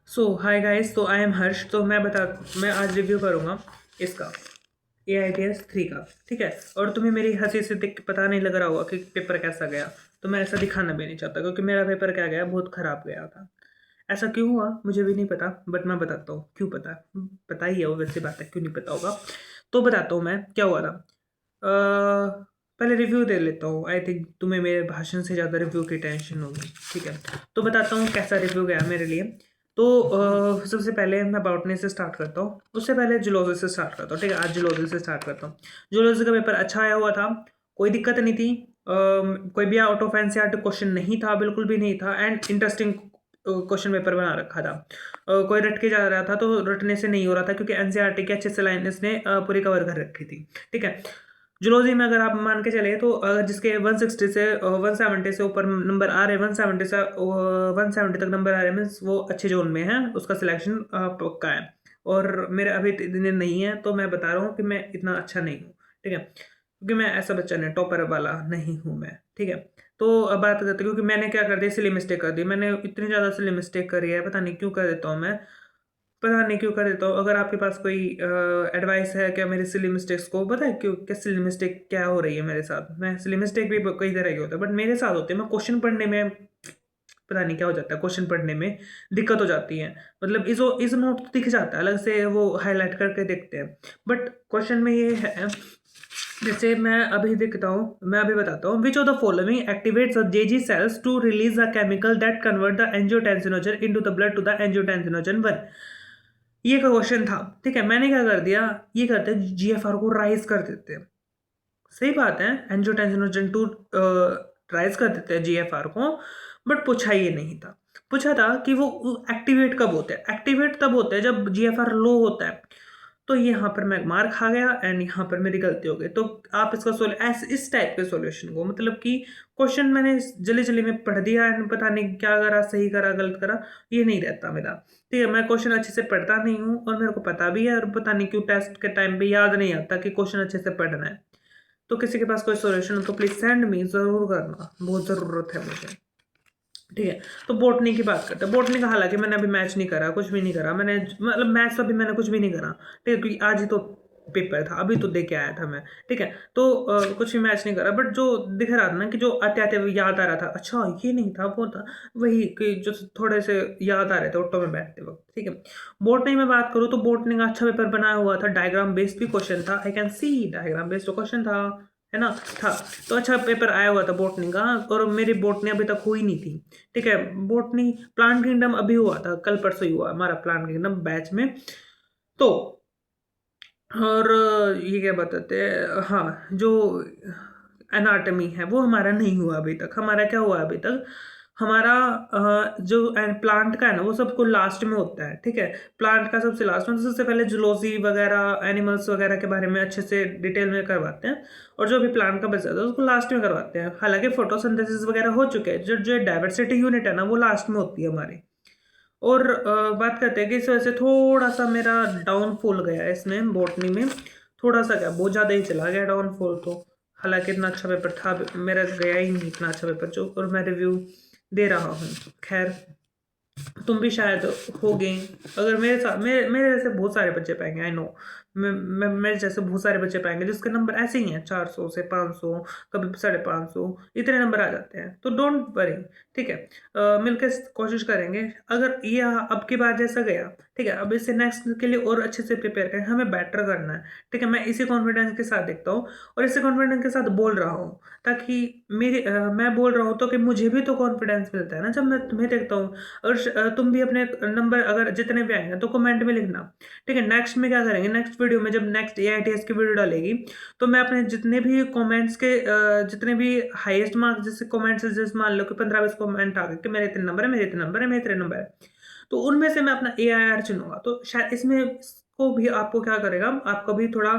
सो hi guys, तो I am हर्ष। तो मैं आज रिव्यू करूँगा इसका AITS 3 का। ठीक है। और तुम्हें मेरी हंसी से देख के पता नहीं लग रहा होगा कि पेपर कैसा गया। तो मैं ऐसा दिखाना भी नहीं चाहता क्योंकि मेरा पेपर क्या गया, बहुत ख़राब गया था। ऐसा क्यों हुआ मुझे भी नहीं पता, बट मैं बताता हूँ क्यों। पता ही है, वो वैसी बात है, क्यों नहीं पता होगा। तो बताता हूँ मैं क्या हुआ था। पहले रिव्यू दे लेता हूँ। आई थिंक तुम्हें मेरे भाषण से ज़्यादा रिव्यू की टेंशन होगी। ठीक है। तो बताता हूँ कैसा रिव्यू गया मेरे लिए। तो सबसे पहले मैं बॉटनी से स्टार्ट करता हूँ। उससे पहले जूलॉजी से स्टार्ट करता हूँ। ठीक है, आज जूलॉजी से स्टार्ट करता हूँ। जूलॉजी का पेपर अच्छा आया हुआ था, कोई दिक्कत नहीं थी। कोई भी आउट ऑफ एनसीईआरटी क्वेश्चन नहीं था, बिल्कुल भी नहीं था। एंड इंटरेस्टिंग क्वेश्चन पेपर बना रखा था। कोई रट के जा रहा था तो रटने से नहीं हो रहा था, क्योंकि एनसीईआरटी की अच्छे से लाइन इसने पूरी कवर कर रखी थी। ठीक है। जूलॉजी में अगर आप मान के चले तो जिसके 160 से 170 से ऊपर नंबर आ रहे हैं, 170 से 170 तक नंबर आ रहे हैं, मीन्स वो अच्छे जोन में है, उसका सिलेक्शन पक्का है। और मेरे अभी इतने नहीं है, तो मैं बता रहा हूँ कि मैं इतना अच्छा नहीं हूँ। ठीक है, क्योंकि मैं ऐसा बच्चा नहीं, टॉपर वाला नहीं हूँ मैं। ठीक है। तो अब बात करते हैं, क्योंकि मैंने क्या कर दिया, सिली मिस्टेक कर दी। मैंने इतनी ज़्यादा सिली मिस्टेक करी है, पता नहीं क्यों कर देता हूँ मैं। पता नहीं क्यों कर देता हूँ। अगर आपके पास कोई एडवाइस है क्या मेरी सिली मिस्टेक्स को, पता है क्यों, क्या सिली मिस्टेक क्या हो रही है मेरे साथ। मैं सिली मिस्टेक भी कई तरह के होते हैं, बट मेरे साथ होते हैं। मैं क्वेश्चन पढ़ने में पता नहीं क्या हो जाता है, क्वेश्चन पढ़ने में दिक्कत हो जाती है। मतलब इस नोट तो दिख जाता है, अलग से वो हाईलाइट करके देखते हैं, बट क्वेश्चन में ये है। जैसे मैं अभी बताता हूँ, which of the following activates JG cells to release a chemical that convert the angiotensinogen into the blood to the angiotensinogen 1। ये का क्वेश्चन था। ठीक है, मैंने क्या कर दिया, ये करते हैं GFR को राइज कर देते हैं। सही बात है, एंजियोटेंसिनोजन 2 राइज कर देते हैं GFR को, बट पूछा ये नहीं था। पूछा था कि वो एक्टिवेट कब होते हैं। एक्टिवेट तब होते हैं जब GFR लो होता है। तो यहाँ पर मैं मार खा गया, एंड यहाँ पर मेरी गलती हो गई। तो आप इसका सोल ऐसे इस टाइप के सॉल्यूशन को, मतलब कि क्वेश्चन मैंने जल्दी जल्दी में पढ़ दिया एंड पता नहीं क्या करा, सही करा गलत करा, ये नहीं रहता मेरा। ठीक है, मैं क्वेश्चन अच्छे से पढ़ता नहीं हूँ, और मेरे को पता भी है, और पता नहीं क्यों टेस्ट के टाइम पे याद नहीं आता कि क्वेश्चन अच्छे से पढ़ना है। तो किसी के पास कोई सॉल्यूशन हो तो प्लीज सेंड मी, जरूर करना, बहुत ज़रूरत है मुझे। ठीक है। तो बोटनी की बात करते हैं। बोटनी का हालांकि मैंने अभी मैच नहीं करा, कुछ भी नहीं करा मैंने, मतलब मैच तो अभी मैंने कुछ भी नहीं करा। ठीक है, क्योंकि आज ही तो पेपर था, अभी तो दे के आया था मैं। ठीक है। तो कुछ भी मैच नहीं करा, बट जो दिख रहा था ना, कि जो आते आते याद आ रहा था, अच्छा ये नहीं था वो था, वही कि जो थोड़े से याद आ रहे थे ऑटो में बैठते वक्त। ठीक है। बोटनी में बात करूँ तो बोटनी का अच्छा पेपर बनाया हुआ था, डायग्राम बेस्ड भी क्वेश्चन था। I can C diagram based question था, है ना, था। तो अच्छा पेपर आया हुआ था बोटनी का, और मेरी बोटनी अभी तक हुई नहीं थी। ठीक है। बोटनी प्लांट किंगडम अभी हुआ था, कल परसों ही हुआ हमारा प्लांट किंगडम बैच में। तो और ये क्या बताते हैं, हाँ, जो एनाटमी है वो हमारा नहीं हुआ अभी तक। हमारा क्या हुआ अभी तक, हमारा जो प्लांट का है ना, वो सबको लास्ट में होता है। ठीक है। प्लांट का सबसे लास्ट में, तो सबसे पहले जूलॉजी वगैरह, एनिमल्स वगैरह के बारे में अच्छे से डिटेल में करवाते हैं, और जो भी प्लांट का बच जाता है उसको लास्ट में करवाते हैं। हालांकि फोटोसिंथेसिस वगैरह हो चुके हैं, जो जो डाइवर्सिटी यूनिट है ना, वो लास्ट में होती है हमारी। और बात करते हैं कि इस वजह से थोड़ा सा मेरा डाउनफॉल गया है इसमें, बोटनी में। थोड़ा सा क्या, बहुत ज़्यादा ही चला गया डाउनफॉल तो। हालांकि इतना अच्छा पेपर था मेरा, गया ही नहीं इतना अच्छा पेपर जो, और मैं रिव्यू दे रहा हूँ। खैर, तुम भी शायद होगे। अगर मेरे साथ मेरे जैसे बहुत सारे बच्चे पाएंगे, आई नो। मेरे जैसे बहुत सारे बच्चे पाएंगे जिसके नंबर ऐसे ही हैं, 400 से 500, कभी 550, इतने नंबर आ जाते हैं। तो डोंट वरी। ठीक है। मिलकर कोशिश करेंगे। अगर ये अब की बार जैसा गया, ठीक है, अब इससे नेक्स्ट के लिए और अच्छे से प्रिपेयर करें, हमें बेटर करना है। ठीक है, मैं इसी कॉन्फिडेंस के साथ देखता हूँ, और इसी कॉन्फिडेंस के साथ बोल रहा हूँ, ताकि मैं बोल रहा हूँ तो कि मुझे भी तो कॉन्फिडेंस मिलता है ना, जब मैं तुम्हें देखता हूँ। और तुम भी अपने नंबर अगर जितने भी आएंगे तो कमेंट में लिखना। ठीक है। नेक्स्ट में क्या करेंगे, नेक्स्ट वीडियो में, जब नेक्स्ट AITS की वीडियो डालेगी, तो मैं अपने जितने भी कमेंट्स के जितने भी हाईएस्ट मार्क्स, जैसे कमेंट्स, जैसे मान लो कि 15-20 कमेंट आ गए कि मेरे इतने नंबर है, मेरे इतने नंबर है, मेरे इतने नंबर है, तो उनमें से मैं अपना AIR चुनूंगा। तो शायद इसमें इसको भी आपको क्या करेगा, आपको भी थोड़ा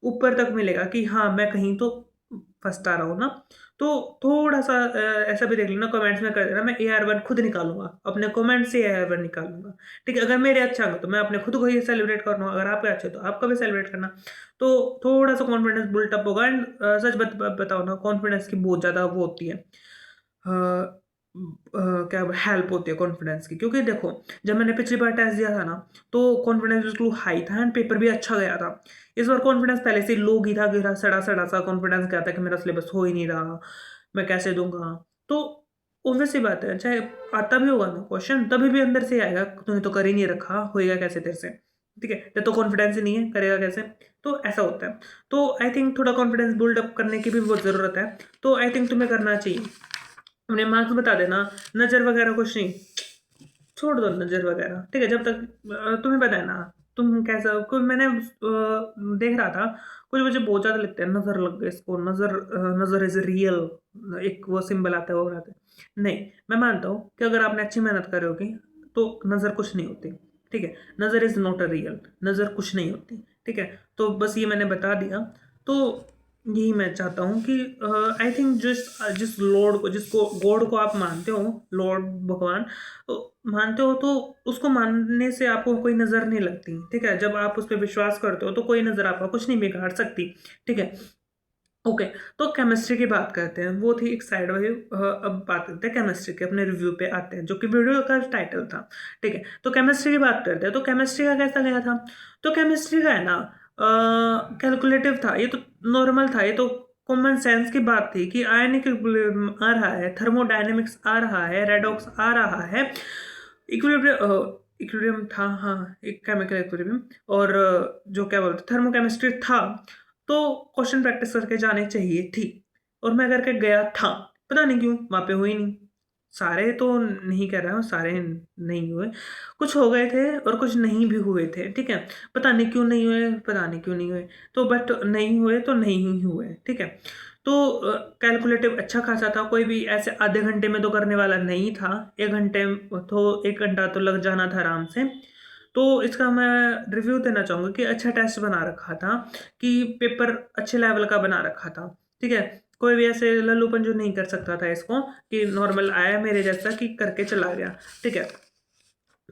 ऊपर तक मिलेगा कि हाँ, मैं कहीं तो फर्स्ट आ रहा हूँ ना। तो थोड़ा सा ऐसा भी देख लेना, कमेंट्स में कर देना, मैं AR1 खुद निकालूंगा, अपने कमेंट से AR1 निकालूंगा। ठीक है। अगर मेरे अच्छा होगा तो मैं अपने खुद को ही सेलिब्रेट कर रहा हूँ, अगर आपके अच्छे तो आपका भी सेलिब्रेट करना। तो थोड़ा सा कॉन्फिडेंस बिल्टअप होगा। एंड सच बताओ ना, कॉन्फिडेंस की बहुत ज़्यादा वो होती है, क्या हेल्प होती है कॉन्फिडेंस की, क्योंकि देखो जब मैंने पिछली बार टेस्ट दिया था ना तो कॉन्फिडेंस बिल्कुल हाई था एंड पेपर भी अच्छा गया था। इस बार कॉन्फिडेंस पहले से लो ही था, गिरा सड़ा सड़ा सा कॉन्फिडेंस क्या था कि मेरा सिलेबस हो ही नहीं रहा, मैं कैसे दूंगा। तो ऑब्वियस सी बात है, चाहे आता भी होगा ना क्वेश्चन तभी भी अंदर से आएगा, तूने तो कर ही नहीं रखा, होएगा कैसे तेरे से, ठीक है, तेरे तो कॉन्फिडेंस ही नहीं है, करेगा कैसे। तो ऐसा होता है। तो आई थिंक थोड़ा कॉन्फिडेंस बिल्ड अप करने की भी बहुत ज़रूरत है। तो आई थिंक तुम्हें करना चाहिए, अपने मार्क्स बता देना, नज़र वगैरह कुछ नहीं, छोड़ दो नज़र वगैरह, ठीक है। जब तक तुम्हें पता है ना तुम कैसा, कोई मैंने देख रहा था, कुछ बच्चे बहुत ज़्यादा लिखते हैं, नज़र लग गए इसको, नज़र, नज़र इज़ रियल, एक वो सिंबल आता है वो आता है। नहीं, मैं मानता हूँ कि अगर आपने अच्छी मेहनत करी होगी तो नज़र कुछ नहीं होती, ठीक है। नज़र इज़ नॉट अ रियल, नज़र कुछ नहीं होती, ठीक है। तो बस ये मैंने बता दिया। तो यही मैं चाहता हूँ कि आई थिंक जिस जिस लॉर्ड को, जिसको गॉड को आप मानते हो, लॉर्ड भगवान तो मानते हो, तो उसको मानने से आपको कोई नज़र नहीं लगती, ठीक है। जब आप उस पर विश्वास करते हो तो कोई नज़र आपका कुछ नहीं बिगाड़ सकती, ठीक है। ओके, तो केमिस्ट्री की बात करते हैं, वो थी एक साइड वाली। अब बात करते हैं केमिस्ट्री के, अपने रिव्यू पे आते हैं, जो कि वीडियो का टाइटल था, ठीक है। तो केमिस्ट्री की बात करते हैं, तो केमिस्ट्री का कैसा गया था। तो केमिस्ट्री का है ना, कैलकुलेटिव था, ये तो नॉर्मल था, ये तो कॉमन सेंस की बात थी कि आयनिक इक्विलिब्रियम आ रहा है, थर्मोडायनेमिक्स आ रहा है, रेडॉक्स आ रहा है, इक्विलिब्रियम था, हाँ, एक केमिकल इक्विलिब्रियम, और जो क्या बोलते थर्मोकेमिस्ट्री था। तो क्वेश्चन प्रैक्टिस करके जाने चाहिए थी, और मैं करके गया था, पता नहीं क्यों वहाँ पे हुई नहीं। सारे तो नहीं कर रहा हूँ, सारे नहीं हुए, कुछ हो गए थे और कुछ नहीं भी हुए थे, ठीक है। पता नहीं क्यों नहीं हुए, पता नहीं क्यों नहीं हुए, तो बट नहीं हुए तो नहीं ही हुए, ठीक है। तो कैलकुलेटिव अच्छा खासा था, कोई भी ऐसे आधे घंटे में तो करने वाला नहीं था, 1 घंटे तो 1 घंटा तो लग जाना था आराम से। तो इसका मैं रिव्यू देना चाहूँगा कि अच्छा टेस्ट बना रखा था, कि पेपर अच्छे लेवल का बना रखा था, ठीक है। कोई भी ऐसे लल्लूपन जो नहीं कर सकता था इसको, कि नॉर्मल आया मेरे जैसा कि करके चला गया, ठीक है।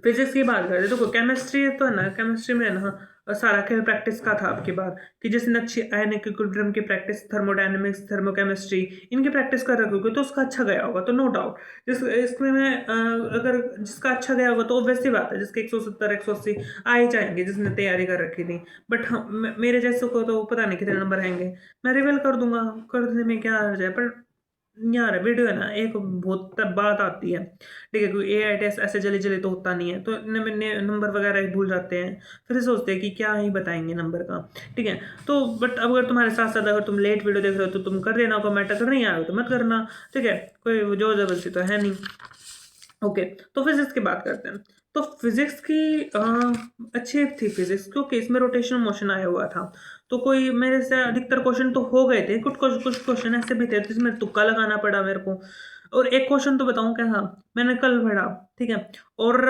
फिजिक्स की बात करें तो केमिस्ट्री तो है ना, केमिस्ट्री में है ना सारा खेल प्रैक्टिस का था आपकी बात, कि जिसने अच्छी आयनिक इक्विलिब्रियम की प्रैक्टिस, थर्मोडायनेमिक्स, थर्मोकेमिस्ट्री, इनकी प्रैक्टिस कर रखी होगी तो उसका अच्छा गया होगा, तो नो डाउट। इसमें मैं अगर जिसका अच्छा गया होगा तो ऑब्वियस सी बात है, जिसके 170 180 आ ही जाएंगे, जिसने तैयारी कर रखी थी। बट हाँ, मेरे जैसे को तो पता नहीं कितने नंबर आएंगे, मैं रिवेल कर दूंगा, कर देने में क्या आ जाए। पर यार वीडियो है ना, एक बहुत तब बात आती है, ठीक है, क्योंकि AI टेस्ट ऐसे जल्दी जल्दी तो होता नहीं है, तो नंबर वगैरह ही भूल जाते हैं, फिर सोचते हैं कि क्या ही बताएंगे नंबर का, ठीक है। तो बट अब अगर तुम्हारे साथ साथ अगर तुम लेट वीडियो देख रहे हो तो तुम कर देना कमेंट, अगर नहीं आए हो तो मत करना, ठीक है, कोई जोर जबरदस्ती तो है नहीं। ओके, तो फिजिक्स की बात करते हैं। तो फिजिक्स की अच्छी थी फिजिक्स, क्योंकि इसमें रोटेशन मोशन आया हुआ था, तो कोई मेरे से अधिकतर क्वेश्चन तो हो गए थे, कुछ कुछ कुछ क्वेश्चन ऐसे भी थे जिसमें तुक्का लगाना पड़ा मेरे को। और एक क्वेश्चन तो बताऊं क्या था, मैंने कल पढ़ा, ठीक है, और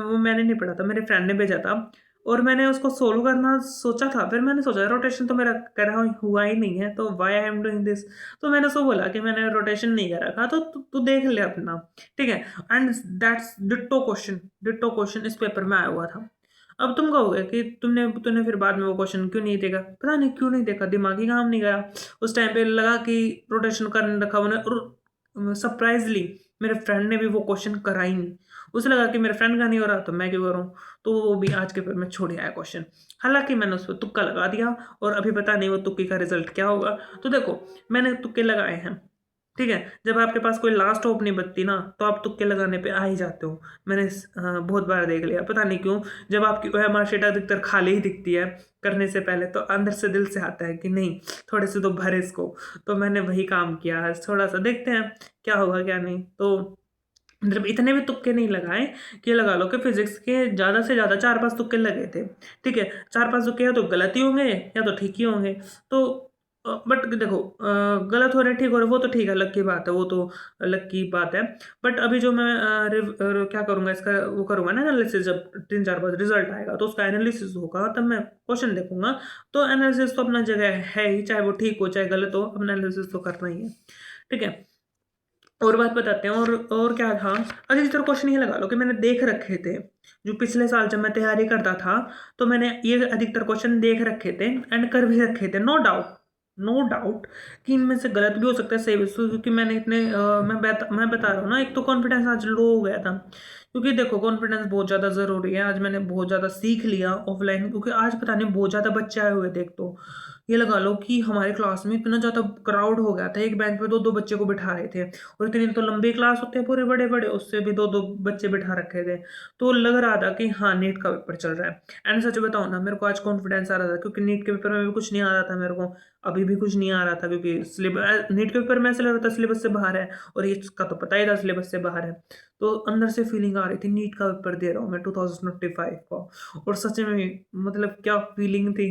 वो मैंने नहीं पढ़ा था, मेरे फ्रेंड ने भेजा था, और मैंने उसको सोल्व करना सोचा था, फिर मैंने सोचा रोटेशन तो मेरा करा हुआ ही नहीं है, तो why I am doing this. तो मैंने उसको बोला कि मैंने रोटेशन नहीं कर रखा, तो तू देख ले अपना, ठीक है। एंड दैट्स डिट्टो क्वेश्चन इस पेपर में आया हुआ था। अब तुम कहोगे कि तुमने तूने फिर बाद में वो क्वेश्चन क्यों नहीं देखा, पता नहीं क्यों नहीं देखा, दिमाग ही काम नहीं करा। उस टाइम पे लगा कि रोटेशन करने रखा उन्हें, और सरप्राइजली मेरे फ्रेंड ने भी वो क्वेश्चन करा ही नहीं। उसे लगा कि मेरे फ्रेंड का नहीं हो रहा तो मैं क्यों करूँ, तो वो भी आज के पेपर में छोड़ आया क्वेश्चन। हालांकि मैंने उस पर तुक्का लगा दिया, और अभी पता नहीं वो तुक्के का रिजल्ट क्या होगा। तो देखो, मैंने तुक्के लगाए हैं, ठीक है। जब आपके पास कोई लास्ट होप नहीं बचती ना, तो आप तुक्के लगाने पे आ ही जाते हो। मैंने बहुत बार देख लिया, पता नहीं क्यों, जब आपकी OMR शीट अधिकतर खाली ही दिखती है करने से पहले, तो अंदर से दिल से आता है कि नहीं, थोड़े से तो भरे इसको। तो मैंने वही काम किया, थोड़ा सा देखते हैं क्या होगा क्या नहीं। तो मतलब इतने भी तुक्के नहीं लगाए, कि लगा लो कि फिजिक्स के ज़्यादा से ज़्यादा 4-5 तुक्के लगे थे, ठीक है। 4-5 तुक्के या तो गलत ही होंगे या तो ठीक ही होंगे। तो बट देखो, गलत हो रहे ठीक हो रहे वो तो ठीक है, अलग की बात है, वो तो अलग की बात है। बट अभी जो मैं क्या करूँगा, इसका वो करूँगा ना एनालिसिस, जब 3-4 बार रिजल्ट आएगा तो उसका एनालिसिस होगा, तब मैं क्वेश्चन देखूंगा। तो एनालिसिस तो अपना जगह है ही, चाहे वो ठीक हो चाहे गलत हो, अपना एनालिसिस तो करना ही है, ठीक है। और बात बताते हैं, और क्या था। अधिकतर क्वेश्चन ये लगा लो कि मैंने देख रखे थे, जो पिछले साल जब मैं तैयारी करता था, तो मैंने ये अधिकतर क्वेश्चन देख रखे थे एंड कर भी रखे थे, नो डाउट। नो डाउट कि इनमें से गलत भी हो सकता है, सही भी, क्योंकि मैंने मैं बता रहा हूँ ना, एक तो कॉन्फिडेंस आज लो हो गया था, क्योंकि देखो कॉन्फिडेंस बहुत ज़्यादा ज़रूरी है। आज मैंने बहुत ज़्यादा सीख लिया ऑफलाइन, क्योंकि आज पता नहीं बहुत ज़्यादा बच्चे आए हुए थे। एक तो ये लगा लो कि हमारे क्लास में इतना ज़्यादा क्राउड हो गया था, एक बेंच पे दो दो बच्चे को बिठा रहे थे, और इतनी तो लंबी क्लास होते हैं पूरे बड़े बड़े, उससे भी दो दो बच्चे बिठा रखे थे। तो लग रहा था कि हाँ नीट का पेपर चल रहा है। एंड सच बताऊँ ना, मेरे को आज कॉन्फिडेंस आ रहा था, क्योंकि नीट के पेपर में भी कुछ नहीं आ रहा था मेरे को, अभी भी कुछ नहीं आ रहा था, क्योंकि सिलेबस नीट के पेपर में ऐसा लग रहा था सिलेबस से बाहर है, और ये इसका तो पता ही था सिलेबस से बाहर है। तो अंदर से फीलिंग आ रही थी नीट का पेपर दे रहा हूँ मैं 2025 का, और सच में मतलब क्या फीलिंग थी,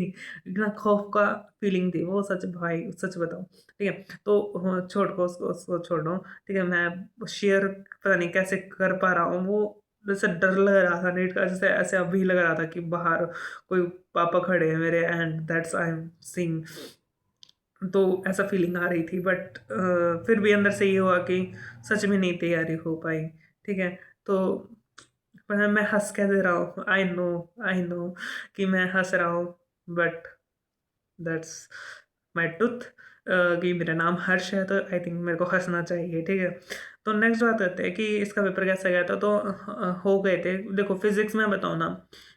इतना खौफ का फीलिंग थी वो, सच भाई सच बताऊँ। ठीक है, तो छोड़ को उसको छोड़ दो। ठीक है, मैं शेयर पता नहीं कैसे कर पा रहा हूँ वो, जैसे डर लग रहा था नीट का, जैसे ऐसे अभी लग रहा था कि बाहर कोई पापा खड़े हैं मेरे, and that's I am seeing. तो ऐसा फीलिंग आ रही थी, बट फिर भी अंदर से ये हुआ कि सच में नहीं तैयारी हो पाई। ठीक है, तो पर मैं हंस कह दे रहा हूँ, आई नो कि मैं हंस रहा हूँ, बट दैट्स माय ट्रुथ, कि मेरा नाम हर्ष है, तो आई थिंक मेरे को हंसना चाहिए। ठीक है, तो नेक्स्ट बात करते हैं कि इसका पेपर कैसा गया था। तो हो गए थे, देखो फिजिक्स में बताऊँ ना,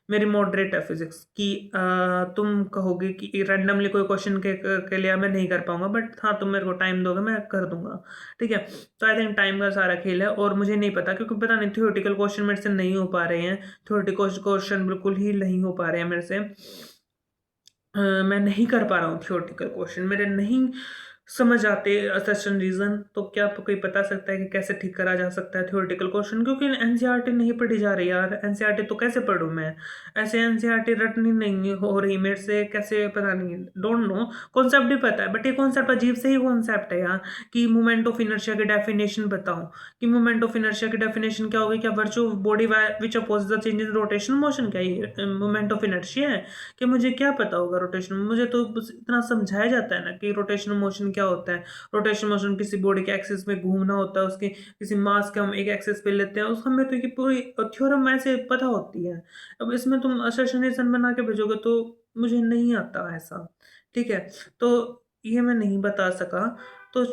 मेरी मॉडरेट है फिजिक्स की। तुम कहोगे कि रैंडमली कोई क्वेश्चन के लिए मैं नहीं कर पाऊंगा, बट हाँ तुम मेरे को टाइम दोगे मैं कर दूंगा। ठीक है, तो आई थिंक टाइम का सारा खेल है, और मुझे नहीं पता, क्योंकि पता नहीं थियोरेटिकल क्वेश्चन मेरे से नहीं हो पा रहे हैं, थियोरेटिकल क्वेश्चन बिल्कुल ही नहीं हो पा रहे हैं मेरे से। मैं नहीं कर पा रहा हूँ थियोरेटिकल क्वेश्चन, मेरे नहीं समझ आते असर्शन रीजन। तो क्या आपको कोई बता सकता है कि कैसे ठीक करा जा सकता है थियोरेटिकल क्वेश्चन, क्योंकि एनसीईआरटी नहीं पढ़ी जा रही यार। एनसीईआरटी तो कैसे पढूं मैं, ऐसे एनसीईआरटी रटनी नहीं हो रही मेरे से, कैसे पता नहीं, डोंट नो। कॉन्सेप्ट भी पता है, बट ये कॉन्सेप्ट अजीब से ही कॉन्सेप्ट है यार, कि मोमेंट ऑफ इनर्शिया की डेफिनेशन बताओ, कि मोमेंट ऑफ इनर्शिया की डेफिनेशन क्या होगी, क्या virtue of body which oppose the change in rotation motion, क्या ये मोमेंट ऑफ इनर्शिया है? कि मुझे क्या पता होगा रोटेशन, मुझे तो बस इतना समझाया जाता है ना कि रोटेशन मोशन क्या होता है। रोटेशन मोशन किसी बॉडी के एक्सिस में घूमना होता है, उसके किसी मास के हम एक एक्सिस पे लेते हैं, उस हमें तो ये पूरी थ्योरम ऐसे पता होती है। अब इसमें तुम असोसिएशन बना के भेजोगे तो मुझे नहीं आता ऐसा। ठीक है, तो ये मैं नहीं बता सका। तो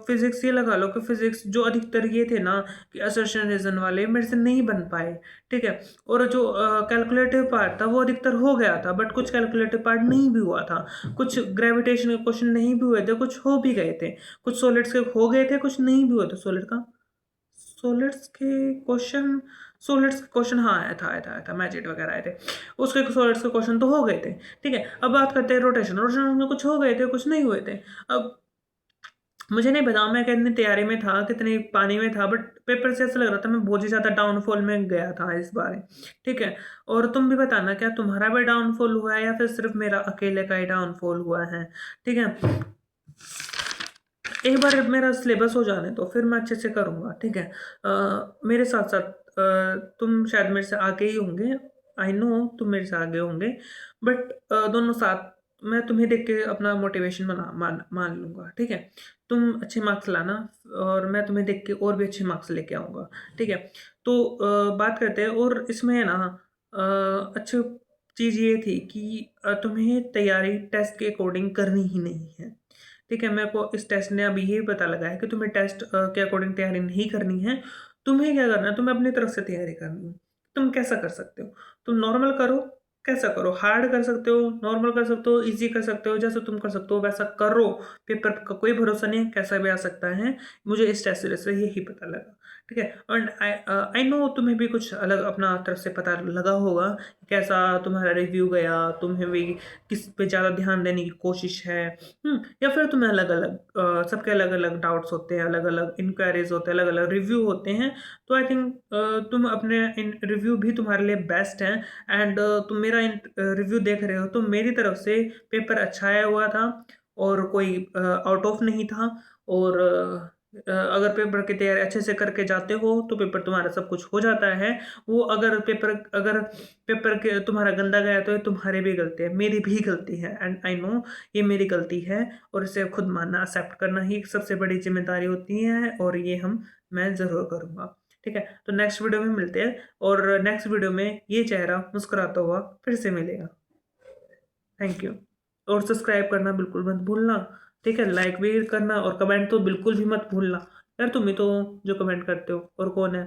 फिजिक्स ये लगा लो कि फिजिक्स जो अधिकतर ये थे ना कि असर्शन रीजन वाले मेरे से नहीं बन पाए। ठीक है, और जो कैलकुलेटिव पार्ट था वो अधिकतर हो गया था, बट कुछ कैलकुलेटिव पार्ट नहीं भी हुआ था, कुछ ग्रेविटेशन के क्वेश्चन नहीं भी हुए थे, कुछ हो भी गए थे, कुछ सॉलिड्स के हो गए थे, कुछ नहीं भी हुए थे सॉलिड का। सॉलिड्स के क्वेश्चन हाँ आया था मैजिक वगैरह आए थे, उसके सॉलिड्स के क्वेश्चन तो हो गए थे। ठीक है, अब बात करते हैं रोटेशन रोटेशन में, कुछ हो गए थे कुछ नहीं हुए थे। अब मुझे नहीं पता मैं कितनी तैयारी में था, कितनी पानी में था, बट पेपर से ऐसा लग रहा था मैं बहुत ही ज़्यादा डाउनफॉल में गया था इस बार। ठीक है, और तुम भी बताना क्या तुम्हारा भी डाउनफॉल हुआ है, या फिर सिर्फ मेरा अकेले का ही डाउनफॉल हुआ है। ठीक है, एक बार मेरा सिलेबस हो जाने तो फिर मैं अच्छे से करूँगा। ठीक है, मेरे साथ साथ तुम शायद मेरे से आगे ही होंगे, आई नो तुम मेरे से आगे होंगे, बट दोनों साथ मैं तुम्हें देख के अपना मोटिवेशन बना मान मान लूँगा। ठीक है, तुम अच्छे मार्क्स लाना, और मैं तुम्हें देख के और भी अच्छे मार्क्स लेके आऊँगा। ठीक है, तो बात करते हैं, और इसमें है ना अच्छी चीज़ ये थी कि तुम्हें तैयारी टेस्ट के अकॉर्डिंग करनी ही नहीं है। ठीक है, मेरे को इस टेस्ट ने अभी ये पता लगा है कि तुम्हें टेस्ट के अकॉर्डिंग तैयारी नहीं करनी है। तुम्हें क्या करना है, तुम्हें अपनी तरफ से तैयारी करनी है। तुम कैसा कर सकते हो, तुम नॉर्मल करो, कैसा करो, हार्ड कर सकते हो, नॉर्मल कर सकते हो, ईजी कर सकते हो, जैसा तुम कर सकते हो वैसा करो। पेपर का कोई भरोसा नहीं है, कैसा भी आ सकता है। मुझे इस टेस्ट सीरीज से यही पता लगा। ठीक है, एंड आई नो तुम्हें भी कुछ अलग अपना तरफ से पता लगा होगा, कैसा तुम्हारा रिव्यू गया, तुम्हें भी किस पे ज़्यादा ध्यान देने की कोशिश है। या फिर तुम्हें अलग अलग सबके अलग अलग डाउट्स होते हैं, अलग अलग इंक्वायरीज होते हैं, अलग अलग रिव्यू होते हैं। तो आई थिंक तुम अपने इन रिव्यू भी तुम्हारे लिए बेस्ट हैं, एंड तुम मेरा इन रिव्यू देख रहे हो तो मेरी तरफ से पेपर अच्छा आया हुआ था, और कोई आउट ऑफ नहीं था। और अगर पेपर की तैयारी अच्छे से करके जाते हो तो पेपर तुम्हारा सब कुछ हो जाता है। वो अगर पेपर के तुम्हारा गंदा गया तो ये तुम्हारी भी गलती है, मेरी भी गलती है, एंड आई नो ये मेरी गलती है, और इसे खुद मानना एक्सेप्ट करना ही सबसे बड़ी जिम्मेदारी होती है, और ये मैं ज़रूर करूँगा। ठीक है, तो नेक्स्ट वीडियो में मिलते हैं, और नेक्स्ट वीडियो में ये चेहरा मुस्कुराता हुआ फिर से मिलेगा। Thank you. और सब्सक्राइब करना बिल्कुल मत भूलना। ठीक है, लाइक भी करना और कमेंट तो बिल्कुल भी मत भूलना। यार तुम ही तो हो जो कमेंट करते हो, और कौन है।